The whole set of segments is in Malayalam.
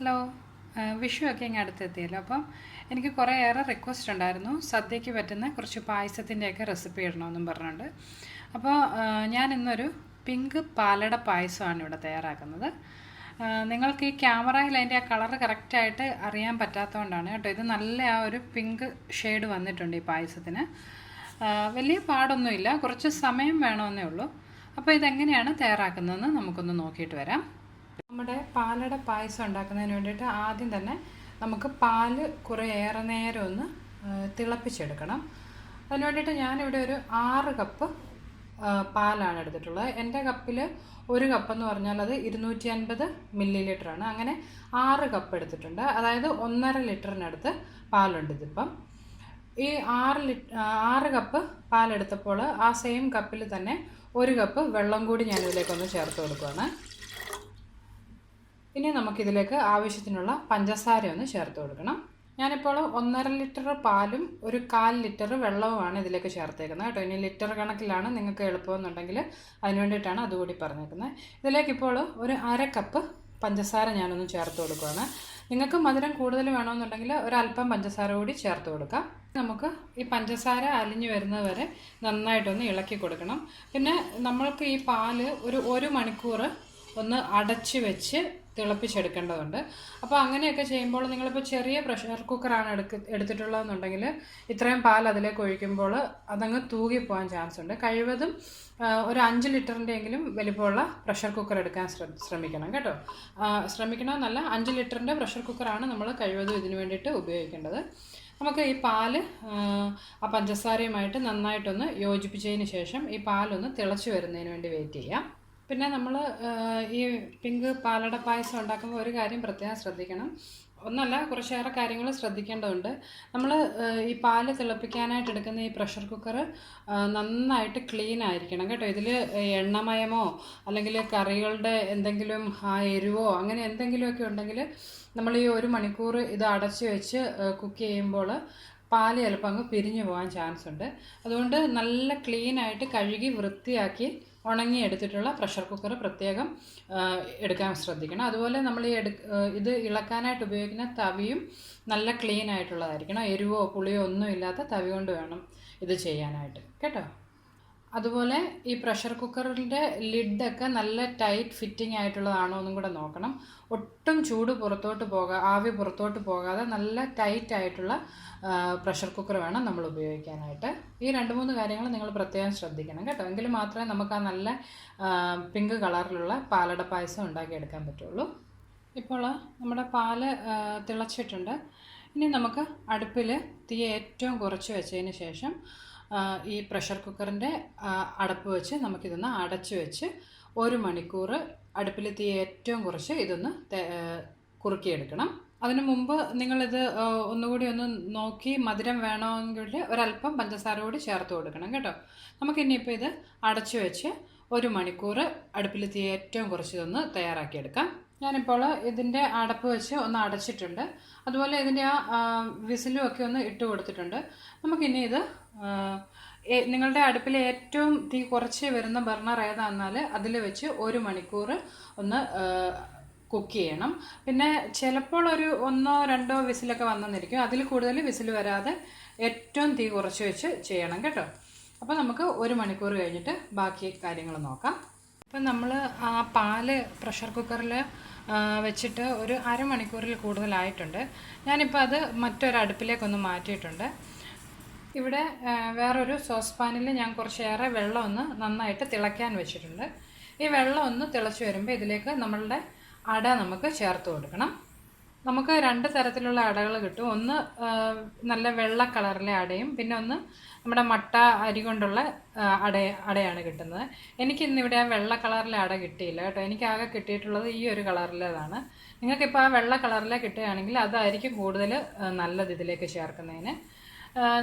ഹലോ. വിഷു ഒക്കെ ഇങ്ങ് അടുത്തെത്തിയല്ലോ. അപ്പം എനിക്ക് കുറേയേറെ റിക്വസ്റ്റ് ഉണ്ടായിരുന്നു സദ്യയ്ക്ക് പറ്റുന്ന കുറച്ച് പായസത്തിൻ്റെയൊക്കെ റെസിപ്പി ഇടണമെന്നും പറഞ്ഞുകൊണ്ട്. അപ്പോൾ ഞാൻ ഇന്നൊരു പിങ്ക് പാലട പായസമാണ് ഇവിടെ തയ്യാറാക്കുന്നത്. നിങ്ങൾക്ക് ഈ ക്യാമറയിൽ അതിൻ്റെ ആ കളറ് കറക്റ്റായിട്ട് അറിയാൻ പറ്റാത്തതുകൊണ്ടാണ് കേട്ടോ. ഇത് നല്ല ആ ഒരു പിങ്ക് ഷെയ്ഡ് വന്നിട്ടുണ്ട് ഈ പായസത്തിന്. വലിയ പാടൊന്നുമില്ല, കുറച്ച് സമയം വേണമെന്നേ ഉള്ളൂ. അപ്പോൾ ഇതെങ്ങനെയാണ് തയ്യാറാക്കുന്നതെന്ന് നമുക്കൊന്ന് നോക്കിയിട്ട് വരാം. നമ്മുടെ പാലട പായസം ഉണ്ടാക്കുന്നതിന് വേണ്ടിയിട്ട് ആദ്യം തന്നെ നമുക്ക് പാല് കുറേ ഏറെ നേരം ഒന്ന് തിളപ്പിച്ചെടുക്കണം. അതിന് വേണ്ടിയിട്ട് ഞാനിവിടെ ഒരു 6 കപ്പ് പാലാണ് എടുത്തിട്ടുള്ളത്. എൻ്റെ കപ്പിൽ 1 കപ്പെന്ന് പറഞ്ഞാൽ അത് 250 മില്ലി-ലിറ്ററാണ്. അങ്ങനെ 6 കപ്പ് എടുത്തിട്ടുണ്ട്. അതായത് 1.5 ലിറ്ററിനടുത്ത് പാലുണ്ട് ഇതിപ്പം. ഈ 6 കപ്പ് പാലെടുത്തപ്പോൾ ആ സെയിം കപ്പിൽ തന്നെ 1 കപ്പ് വെള്ളം കൂടി ഞാനിതിലേക്കൊന്ന് ചേർത്ത് കൊടുക്കുകയാണ്. ഇനി നമുക്കിതിലേക്ക് ആവശ്യത്തിനുള്ള പഞ്ചസാര ഒന്ന് ചേർത്ത് കൊടുക്കണം. ഞാനിപ്പോൾ 1.5 ലിറ്റർ പാലും 1/4 ലിറ്റർ വെള്ളവുമാണ് ഇതിലേക്ക് ചേർത്തേക്കുന്നത് കേട്ടോ. ഇനി ലിറ്റർ കണക്കിലാണ് നിങ്ങൾക്ക് എളുപ്പമെന്നുണ്ടെങ്കിൽ അതിന് വേണ്ടിയിട്ടാണ് അതുകൂടി പറഞ്ഞേക്കുന്നത്. ഇതിലേക്കിപ്പോൾ ഒരു 1/2 കപ്പ് പഞ്ചസാര ഞാനൊന്ന് ചേർത്ത് കൊടുക്കുകയാണ്. നിങ്ങൾക്ക് മധുരം കൂടുതൽ വേണമെന്നുണ്ടെങ്കിൽ ഒരല്പം പഞ്ചസാര കൂടി ചേർത്ത് കൊടുക്കാം. നമുക്ക് ഈ പഞ്ചസാര അലിഞ്ഞു വരുന്നത് വരെ നന്നായിട്ടൊന്ന് ഇളക്കി കൊടുക്കണം. പിന്നെ നമ്മൾക്ക് ഈ പാല് ഒരു മണിക്കൂർ ഒന്ന് അടച്ച് വെച്ച് തിളപ്പിച്ചെടുക്കേണ്ടതുണ്ട്. അപ്പോൾ അങ്ങനെയൊക്കെ ചെയ്യുമ്പോൾ നിങ്ങളിപ്പോൾ ചെറിയ പ്രഷർ കുക്കറാണ് എടുത്തിട്ടുള്ളതെന്നുണ്ടെങ്കിൽ ഇത്രയും പാൽ അതിലേക്ക് ഒഴിക്കുമ്പോൾ അതങ്ങ് തൂകിപ്പോകാൻ ചാൻസ് ഉണ്ട്. കഴിവതും ഒരു 5 ലിറ്ററിൻ്റെയെങ്കിലും വലിപ്പമുള്ള പ്രഷർ കുക്കർ എടുക്കാൻ ശ്രമിക്കണം കേട്ടോ. ശ്രമിക്കണമെന്നല്ല, 5 ലിറ്ററിൻ്റെ പ്രഷർ കുക്കറാണ് നമ്മൾ കഴിവതും ഇതിന് വേണ്ടിയിട്ട് ഉപയോഗിക്കേണ്ടത്. നമുക്ക് ഈ പാല് ആ പഞ്ചസാരയുമായിട്ട് നന്നായിട്ടൊന്ന് യോജിപ്പിച്ചതിന് ശേഷം ഈ പാലൊന്ന് തിളച്ച് വരുന്നതിന് വേണ്ടി വെയിറ്റ് ചെയ്യാം. പിന്നെ നമ്മൾ ഈ പിങ്ക് പാലട പായസം ഉണ്ടാക്കുമ്പോൾ ഒരു കാര്യം പ്രത്യേകം ശ്രദ്ധിക്കണം. ഒന്നല്ല, കുറച്ചേറെ കാര്യങ്ങൾ ശ്രദ്ധിക്കേണ്ടതുണ്ട്. നമ്മൾ ഈ പാല് തിളപ്പിക്കാനായിട്ട് എടുക്കുന്ന ഈ പ്രഷർ കുക്കർ നന്നായിട്ട് ക്ലീൻ ആയിരിക്കണം കേട്ടോ. ഇതിൽ എണ്ണമയമോ അല്ലെങ്കിൽ കറികളുടെ എന്തെങ്കിലും എരിവോ അങ്ങനെ എന്തെങ്കിലുമൊക്കെ ഉണ്ടെങ്കിൽ നമ്മൾ ഈ 1 മണിക്കൂർ ഇത് അടച്ച് വെച്ച് കുക്ക് ചെയ്യുമ്പോൾ പാല് ചിലപ്പോൾ അങ്ങ് പിരിഞ്ഞു പോകാൻ ചാൻസ് ഉണ്ട്. അതുകൊണ്ട് നല്ല ക്ലീനായിട്ട് കഴുകി വൃത്തിയാക്കി ഉണങ്ങിയെടുത്തിട്ടുള്ള പ്രഷർ കുക്കർ പ്രത്യേകം എടുക്കാൻ ശ്രദ്ധിക്കണം. അതുപോലെ നമ്മൾ ഇത് ഇളക്കാനായിട്ട് ഉപയോഗിക്കുന്ന തവിയും നല്ല ക്ലീൻ ആയിട്ടുള്ളതായിരിക്കണം. എരിവോ പുളിയോ ഒന്നും ഇല്ലാത്ത തവി കൊണ്ട് വേണം ഇത് ചെയ്യാനായിട്ട് കേട്ടോ. അതുപോലെ ഈ പ്രഷർ കുക്കറിൻ്റെ ലിഡൊക്കെ നല്ല ടൈറ്റ് ഫിറ്റിംഗ് ആയിട്ടുള്ളതാണോ എന്നും കൂടെ നോക്കണം. ഒട്ടും ചൂട് ആവി പുറത്തോട്ട് പോകാതെ നല്ല ടൈറ്റ് ആയിട്ടുള്ള പ്രഷർ കുക്കർ വേണം നമ്മൾ ഉപയോഗിക്കാനായിട്ട്. ഈ 2-3 കാര്യങ്ങൾ നിങ്ങൾ പ്രത്യേകം ശ്രദ്ധിക്കണം കേട്ടോ. എങ്കിൽ മാത്രമേ നമുക്ക് ആ നല്ല പിങ്ക് കളറിലുള്ള പാലട പായസം ഉണ്ടാക്കിയെടുക്കാൻ പറ്റുള്ളൂ. ഇപ്പോൾ നമ്മുടെ പാല് തിളച്ചിട്ടുണ്ട്. ഇനി നമുക്ക് അടുപ്പിൽ തീ ഏറ്റവും കുറച്ച് വെച്ചതിന് ശേഷം ഈ പ്രഷർ കുക്കറിൻ്റെ അടപ്പ് വെച്ച് നമുക്കിതൊന്ന് അടച്ച് വെച്ച് 1 മണിക്കൂർ അടുപ്പിൽ തീ ഏറ്റവും കുറച്ച് ഇതൊന്ന് കുറുക്കിയെടുക്കണം. അതിനു മുമ്പ് നിങ്ങളിത് ഒന്നുകൂടി ഒന്ന് നോക്കി മധുരം വേണമെങ്കിൽ ഒരല്പം പഞ്ചസാര കൂടി ചേർത്ത് കൊടുക്കണം കേട്ടോ. നമുക്കിനിയിപ്പോൾ ഇത് അടച്ചു വെച്ച് 1 മണിക്കൂർ അടുപ്പിൽ തീ ഏറ്റവും കുറച്ച് ഇതൊന്ന് തയ്യാറാക്കിയെടുക്കാം. ഞാനിപ്പോൾ ഇതിൻ്റെ അടപ്പ് വെച്ച് ഒന്ന് അടച്ചിട്ടുണ്ട്. അതുപോലെ ഇതിൻ്റെ ആ വിസിലും ഒക്കെ ഒന്ന് ഇട്ട് കൊടുത്തിട്ടുണ്ട്. നമുക്കിനി ഇത് നിങ്ങളുടെ അടുപ്പിൽ ഏറ്റവും തീ കുറച്ച് വരുന്ന ബർണർ ഏതാണെന്നാൽ അതിൽ വെച്ച് 1 മണിക്കൂർ ഒന്ന് കുക്ക് ചെയ്യണം. പിന്നെ ചിലപ്പോൾ ഒരു 1-2 വിസിലൊക്കെ വന്നെന്നിരിക്കും. അതിൽ കൂടുതൽ വിസിൽ വരാതെ ഏറ്റവും തീ കുറച്ച് വെച്ച് ചെയ്യണം കേട്ടോ. അപ്പോൾ നമുക്ക് 1 മണിക്കൂർ കഴിഞ്ഞിട്ട് ബാക്കി കാര്യങ്ങൾ നോക്കാം. അപ്പം നമ്മൾ ആ പാല് പ്രഷർ കുക്കറിൽ വെച്ചിട്ട് ഒരു അരമണിക്കൂറിൽ കൂടുതലായിട്ടുണ്ട്. ഞാനിപ്പോൾ അത് മറ്റൊരടുപ്പിലേക്കൊന്ന് മാറ്റിയിട്ടുണ്ട്. ഇവിടെ വേറൊരു സോസ് പാനിൽ ഞാൻ കുറച്ചേറെ വെള്ളം ഒന്ന് നന്നായിട്ട് തിളയ്ക്കാൻ വെച്ചിട്ടുണ്ട്. ഈ വെള്ളം ഒന്ന് തിളച്ച് വരുമ്പോൾ ഇതിലേക്ക് നമ്മളുടെ അട നമുക്ക് ചേർത്ത് കൊടുക്കണം. നമുക്ക് 2 തരത്തിലുള്ള അടകൾ കിട്ടും. ഒന്ന് നല്ല വെള്ള കളറിലെ അടയും പിന്നെ ഒന്ന് നമ്മുടെ മട്ട അരി കൊണ്ടുള്ള അടയാണ് കിട്ടുന്നത്. എനിക്കിന്നിവിടെ ആ വെള്ള കളറിലെ അട കിട്ടിയില്ല കേട്ടോ. എനിക്കാകെ കിട്ടിയിട്ടുള്ളത് ഈ ഒരു കളറിലേതാണ്. നിങ്ങൾക്കിപ്പോൾ ആ വെള്ള കളിലെ കിട്ടുകയാണെങ്കിൽ അതായിരിക്കും കൂടുതൽ നല്ലത് ഇതിലേക്ക് ചേർക്കുന്നതിന്.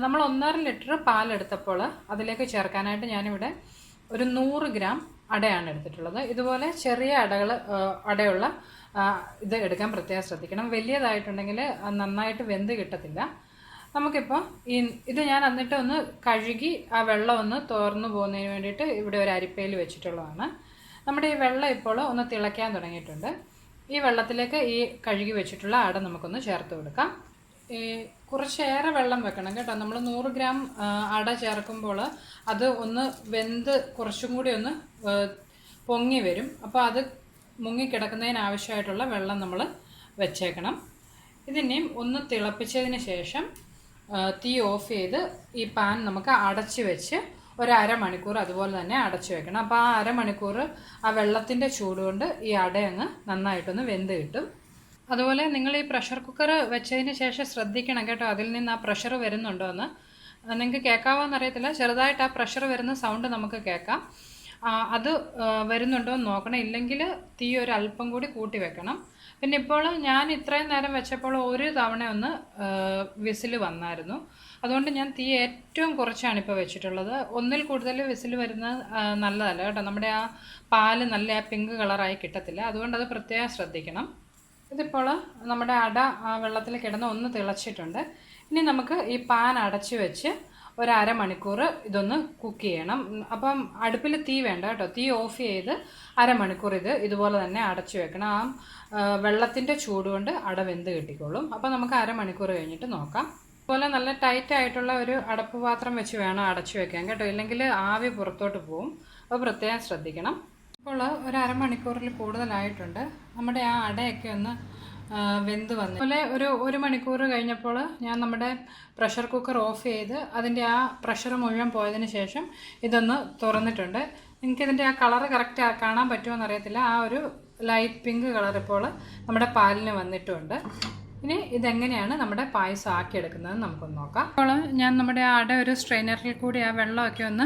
നമ്മൾ 1.5 ലിറ്റർ പാലെടുത്തപ്പോൾ അതിലേക്ക് ചേർക്കാനായിട്ട് ഞാനിവിടെ ഒരു 100 ഗ്രാം അടയാണ് എടുത്തിട്ടുള്ളത്. ഇതുപോലെ ചെറിയ അടയുള്ള ഇത് എടുക്കാൻ പ്രത്യേകം ശ്രദ്ധിക്കണം. വലിയതായിട്ടുണ്ടെങ്കിൽ നന്നായിട്ട് വെന്ത് കിട്ടത്തില്ല. നമുക്കിപ്പോൾ ഇത് ഞാൻ എന്നിട്ട് ഒന്ന് കഴുകി ആ വെള്ളം ഒന്ന് തോർന്നു പോകുന്നതിന് വേണ്ടിയിട്ട് ഇവിടെ ഒരു അരിപ്പയിൽ വെച്ചിട്ടുള്ളതാണ്. നമ്മുടെ ഈ വെള്ളം ഇപ്പോൾ ഒന്ന് തിളയ്ക്കാൻ തുടങ്ങിയിട്ടുണ്ട്. ഈ വെള്ളത്തിലേക്ക് ഈ കഴുകി വെച്ചിട്ടുള്ള അട നമുക്കൊന്ന് ചേർത്ത് കൊടുക്കാം. കുറച്ചേറെ വെള്ളം വെക്കണം കേട്ടോ. നമ്മൾ 100 ഗ്രാം അട ചേർക്കുമ്പോൾ അത് ഒന്ന് വെന്ത് കുറച്ചും കൂടി ഒന്ന് പൊങ്ങി വരും. അപ്പോൾ അത് മുങ്ങിക്കിടക്കുന്നതിന് ആവശ്യമായിട്ടുള്ള വെള്ളം നമ്മൾ വെച്ചേക്കണം. ഇതിനെയും ഒന്ന് തിളപ്പിച്ചതിന് ശേഷം തീ ഓഫ് ചെയ്ത് ഈ പാൻ നമുക്ക് അടച്ച് വെച്ച് ഒരു അരമണിക്കൂർ അതുപോലെ തന്നെ അടച്ചു വെക്കണം. അപ്പോൾ ആ അരമണിക്കൂർ ആ വെള്ളത്തിൻ്റെ ചൂട് കൊണ്ട് ഈ അടയങ്ങ് നന്നായിട്ടൊന്ന് വെന്ത് കിട്ടും. അതുപോലെ നിങ്ങൾ ഈ പ്രഷർ കുക്കർ വെച്ചതിന് ശേഷം ശ്രദ്ധിക്കണം കേട്ടോ, അതിൽ നിന്ന് ആ പ്രഷർ വരുന്നുണ്ടോ എന്ന്. നിങ്ങൾക്ക് കേൾക്കാവോ എന്നറിയത്തില്ല, ചെറുതായിട്ട് ആ പ്രഷർ വരുന്ന സൗണ്ട് നമുക്ക് കേൾക്കാം. അത് വരുന്നുണ്ടോ എന്ന് നോക്കണം. ഇല്ലെങ്കിൽ തീ ഒരു അല്പം കൂടി കൂട്ടി വെക്കണം. പിന്നെ ഇപ്പോൾ ഞാൻ ഇത്രയും നേരം വെച്ചപ്പോൾ ഒരു തവണ ഒന്ന് വിസിൽ വന്നായിരുന്നു. അതുകൊണ്ട് ഞാൻ തീ ഏറ്റവും കുറച്ചാണ് ഇപ്പോൾ വെച്ചിട്ടുള്ളത്. ഒന്നിൽ കൂടുതൽ വിസിൽ വരുന്നത് നല്ലതല്ല കേട്ടോ. നമ്മുടെ ആ പാല് നല്ല പിങ്ക് കളറായി കിട്ടത്തില്ല. അതുകൊണ്ട് അത് പ്രത്യേകം ശ്രദ്ധിക്കണം. ഇതിപ്പോൾ നമ്മുടെ അട ആ വെള്ളത്തിൽ കിടന്ന് ഒന്ന് തിളച്ചിട്ടുണ്ട്. ഇനി നമുക്ക് ഈ പാൻ അടച്ച് വെച്ച് ഒരു അരമണിക്കൂർ ഇതൊന്ന് കുക്ക് ചെയ്യണം. അപ്പം അടുപ്പിൽ തീ വേണ്ട കേട്ടോ. തീ ഓഫ് ചെയ്ത് അരമണിക്കൂർ ഇതുപോലെ തന്നെ അടച്ചു വെക്കണം. ആ വെള്ളത്തിൻ്റെ ചൂട് കൊണ്ട് അട വെന്ത് കിട്ടിക്കോളും. അപ്പോൾ നമുക്ക് അരമണിക്കൂർ കഴിഞ്ഞിട്ട് നോക്കാം. അതുപോലെ നല്ല ടൈറ്റ് ആയിട്ടുള്ള ഒരു അടപ്പ് പാത്രം വെച്ച് വേണം അടച്ചു വെക്കാൻ കേട്ടോ, ഇല്ലെങ്കിൽ ആവി പുറത്തോട്ട് പോവും. അപ്പോൾ പ്രത്യേകം ശ്രദ്ധിക്കണം. ഇപ്പോൾ ഒരു അരമണിക്കൂറിൽ കൂടുതലായിട്ടുണ്ട്. നമ്മുടെ ആ അടയൊക്കെ ഒന്ന് വെന്ത് വന്നു. അതുപോലെ ഒരു മണിക്കൂർ കഴിഞ്ഞപ്പോൾ ഞാൻ നമ്മുടെ പ്രഷർ കുക്കർ ഓഫ് ചെയ്ത് അതിൻ്റെ ആ പ്രഷർ മുഴുവൻ പോയതിന് ശേഷം ഇതൊന്ന് തുറന്നിട്ടുണ്ട്. നിങ്ങൾക്കിതിൻ്റെ ആ കളറ് കറക്റ്റ് കാണാൻ പറ്റുമോ എന്നറിയത്തില്ല. ആ ഒരു ലൈറ്റ് പിങ്ക് കളർ ഇപ്പോൾ നമ്മുടെ പാലിന് വന്നിട്ടുണ്ട്. ഇനി ഇതെങ്ങനെയാണ് നമ്മുടെ പായസം ആക്കിയെടുക്കുന്നത് നമുക്കൊന്ന് നോക്കാം. അപ്പോൾ ഞാൻ നമ്മുടെ അട ഒരു സ്ട്രെയിനറിൽ കൂടി ആ വെള്ളമൊക്കെ ഒന്ന്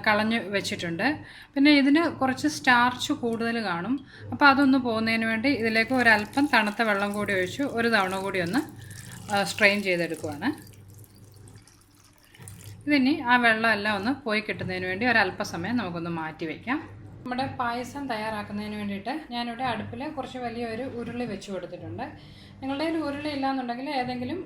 കളഞ്ഞ് വെച്ചിട്ടുണ്ട്. പിന്നെ ഇതിന് കുറച്ച് സ്റ്റാർച്ച് കൂടുതൽ കാണും. അപ്പോൾ അതൊന്ന് പോകുന്നതിന് വേണ്ടി ഇതിലേക്ക് ഒരല്പം തണുത്ത വെള്ളം കൂടി ഒഴിച്ച് ഒരു തവണ കൂടി ഒന്ന് സ്ട്രെയിൻ ചെയ്തെടുക്കുവാണ്. ഇതിനി ആ വെള്ളമെല്ലാം ഒന്ന് പോയി കിട്ടുന്നതിന് വേണ്ടി ഒരല്പസമയം നമുക്കൊന്ന് മാറ്റി വയ്ക്കാം. നമ്മുടെ പായസം തയ്യാറാക്കുന്നതിന് വേണ്ടിയിട്ട് ഞാനിവിടെ അടുപ്പിൽ കുറച്ച് വലിയൊരു ഉരുളി വെച്ച് കൊടുത്തിട്ടുണ്ട്. നിങ്ങളുടെ കയ്യിൽ ഉരുളി ഇല്ലയെന്നുണ്ടെങ്കിൽ ഏതെങ്കിലും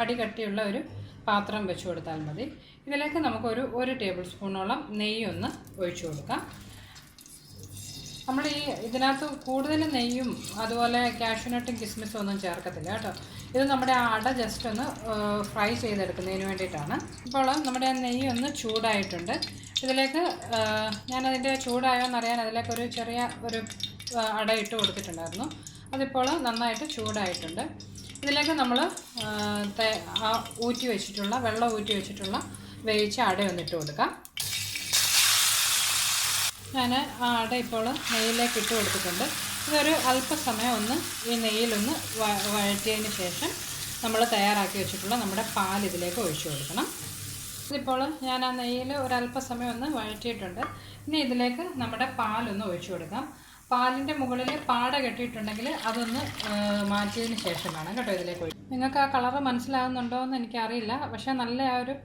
അടികട്ടിയുള്ള ഒരു പാത്രം വെച്ച് കൊടുത്താൽ മതി. ഇതിലേക്ക് നമുക്കൊരു 1 ടേബിൾ സ്പൂണോളം നെയ്യൊന്ന് ഒഴിച്ചു കൊടുക്കാം. നമ്മൾ ഇതിനകത്ത് കൂടുതൽ നെയ്യും അതുപോലെ കാഷ്യൂനട്ടും കിസ്മിസും ഒന്നും ചേർക്കത്തില്ല കേട്ടോ. ഇത് നമ്മുടെ ആ അട ജസ്റ്റ് ഒന്ന് ഫ്രൈ ചെയ്തെടുക്കുന്നതിന് വേണ്ടിയിട്ടാണ്. ഇപ്പോൾ നമ്മുടെ ആ നെയ്യ് ഒന്ന് ചൂടായിട്ടുണ്ട്. ഇതിലേക്ക് ഞാനതിൻ്റെ ചൂടായോ എന്നറിയാൻ അതിലേക്ക് ഒരു ചെറിയ അട ഇട്ട് കൊടുത്തിട്ടുണ്ടായിരുന്നു. അതിപ്പോൾ നന്നായിട്ട് ചൂടായിട്ടുണ്ട്. ഇതിലേക്ക് നമ്മൾ വെള്ളം ഊറ്റി വെച്ചിട്ടുള്ള വേവിച്ച അടയൊന്നിട്ട് കൊടുക്കാം. ഞാൻ ആ അട ഇപ്പോൾ നെയ്യിലേക്ക് ഇട്ട് കൊടുത്തിട്ടുണ്ട്. ഇതൊരു അല്പസമയം ഒന്ന് ഈ നെയ്യിലൊന്ന് വഴറ്റിയതിന് ശേഷം നമ്മൾ തയ്യാറാക്കി വെച്ചിട്ടുള്ള നമ്മുടെ പാൽ ഇതിലേക്ക് ഒഴിച്ചു കൊടുക്കണം. ഇതിപ്പോൾ ഞാൻ ആ നെയ്യിൽ ഒരല്പസമയം ഒന്ന് വഴറ്റിയിട്ടുണ്ട്. ഇനി ഇതിലേക്ക് നമ്മുടെ പാലൊന്ന് ഒഴിച്ചു കൊടുക്കാം. പാലിൻ്റെ മുകളിൽ പാട കെട്ടിയിട്ടുണ്ടെങ്കിൽ അതൊന്ന് മാറ്റിയതിന് ശേഷം വേണം കേട്ടോ ഇതിലേക്ക് ഒഴിച്ചു. നിങ്ങൾക്ക് ആ കളറ് മനസ്സിലാകുന്നുണ്ടോ എന്ന് എനിക്കറിയില്ല, പക്ഷേ നല്ല ആ ഒരു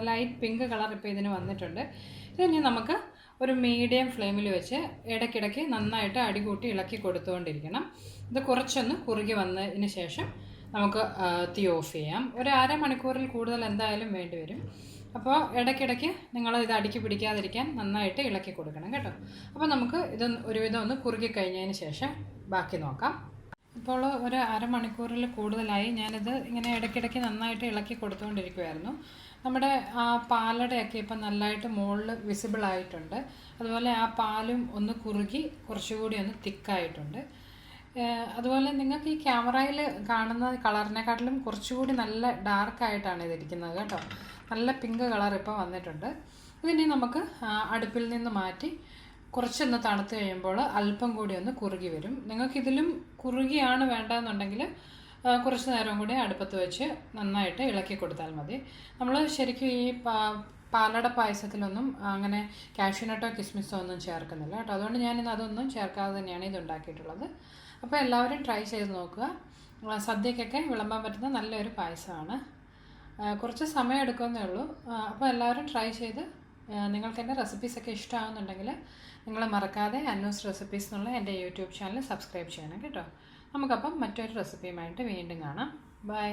ലൈറ്റ് പിങ്ക് കളർ ഇപ്പോൾ ഇതിന് വന്നിട്ടുണ്ട്. ഇതിനി നമുക്ക് ഒരു മീഡിയം ഫ്ലെയിമിൽ വെച്ച് ഇടയ്ക്കിടയ്ക്ക് നന്നായിട്ട് അടികൂട്ടി ഇളക്കി കൊടുത്തുകൊണ്ടിരിക്കണം. ഇത് കുറച്ചൊന്ന് കുറുകി വന്നതിന് ശേഷം നമുക്ക് തീ ഓഫ് ചെയ്യാം. ഒരു അരമണിക്കൂറിൽ കൂടുതൽ എന്തായാലും വേണ്ടി വരും. അപ്പോൾ ഇടയ്ക്കിടയ്ക്ക് നിങ്ങൾ ഇത് അടുക്കി പിടിക്കാതിരിക്കാൻ നന്നായിട്ട് ഇളക്കി കൊടുക്കണം കേട്ടോ. അപ്പോൾ നമുക്ക് ഇത് ഒരുവിധം ഒന്ന് കുറുകി കഴിഞ്ഞതിന് ശേഷം ബാക്കി നോക്കാം. ഇപ്പോൾ ഒരു അരമണിക്കൂറിൽ കൂടുതലായി ഞാനിത് ഇങ്ങനെ ഇടയ്ക്കിടയ്ക്ക് നന്നായിട്ട് ഇളക്കി കൊടുത്തുകൊണ്ടിരിക്കുമായിരുന്നു. നമ്മുടെ ആ പാലടയൊക്കെ ഇപ്പം നല്ലതായിട്ട് മുകളിൽ വിസിബിൾ ആയിട്ടുണ്ട്. അതുപോലെ ആ പാലും ഒന്ന് കുറുകി കുറച്ചുകൂടി ഒന്ന് തിക്കായിട്ടുണ്ട്. അതുപോലെ നിങ്ങൾക്ക് ഈ ക്യാമറയിൽ കാണുന്ന കളറിനെക്കാട്ടിലും കുറച്ചുകൂടി നല്ല ഡാർക്കായിട്ടാണ് ഇതിരിക്കുന്നത് കേട്ടോ. നല്ല പിങ്ക് കളർ ഇപ്പോൾ വന്നിട്ടുണ്ട്. ഇതിനി നമുക്ക് അടുപ്പിൽ നിന്ന് മാറ്റി കുറച്ചൊന്ന് തണുത്ത് കഴിയുമ്പോൾ അല്പം കൂടി ഒന്ന് കുറുകി വരും. നിങ്ങൾക്കിതിലും കുറുകിയാണ് വേണ്ടതെന്നുണ്ടെങ്കിൽ കുറച്ച് നേരം കൂടി അടുപ്പത്ത് വെച്ച് നന്നായിട്ട് ഇളക്കി കൊടുത്താൽ മതി. നമ്മൾ ശരിക്കും ഈ പാലട പായസത്തിലൊന്നും അങ്ങനെ കാഷ്യൂനട്ടോ കിസ്മിസോ ഒന്നും ചേർക്കുന്നില്ല കേട്ടോ. അതുകൊണ്ട് ഞാനിന്ന് അതൊന്നും ചേർക്കാതെ തന്നെയാണ് ഇത് ഉണ്ടാക്കിയിട്ടുള്ളത്. അപ്പോൾ എല്ലാവരും ട്രൈ ചെയ്ത് നോക്കുക. സദ്യക്കൊക്കെ വിളമ്പാൻ പറ്റുന്ന നല്ലൊരു പായസമാണ്. കുറച്ച് സമയം എടുക്കുമെന്നേ ഉള്ളൂ. അപ്പോൾ എല്ലാവരും ട്രൈ ചെയ്ത് നിങ്ങൾക്ക് എൻ്റെ റെസിപ്പീസൊക്കെ ഇഷ്ടമാകുന്നുണ്ടെങ്കിൽ നിങ്ങൾ മറക്കാതെ അന്നൂസ് റെസിപ്പീസ് എന്നുള്ള എൻ്റെ യൂട്യൂബ് ചാനൽ സബ്സ്ക്രൈബ് ചെയ്യണം കേട്ടോ. നമുക്കപ്പം മറ്റൊരു റെസിപ്പിയുമായിട്ട് വീണ്ടും കാണാം. ബൈ.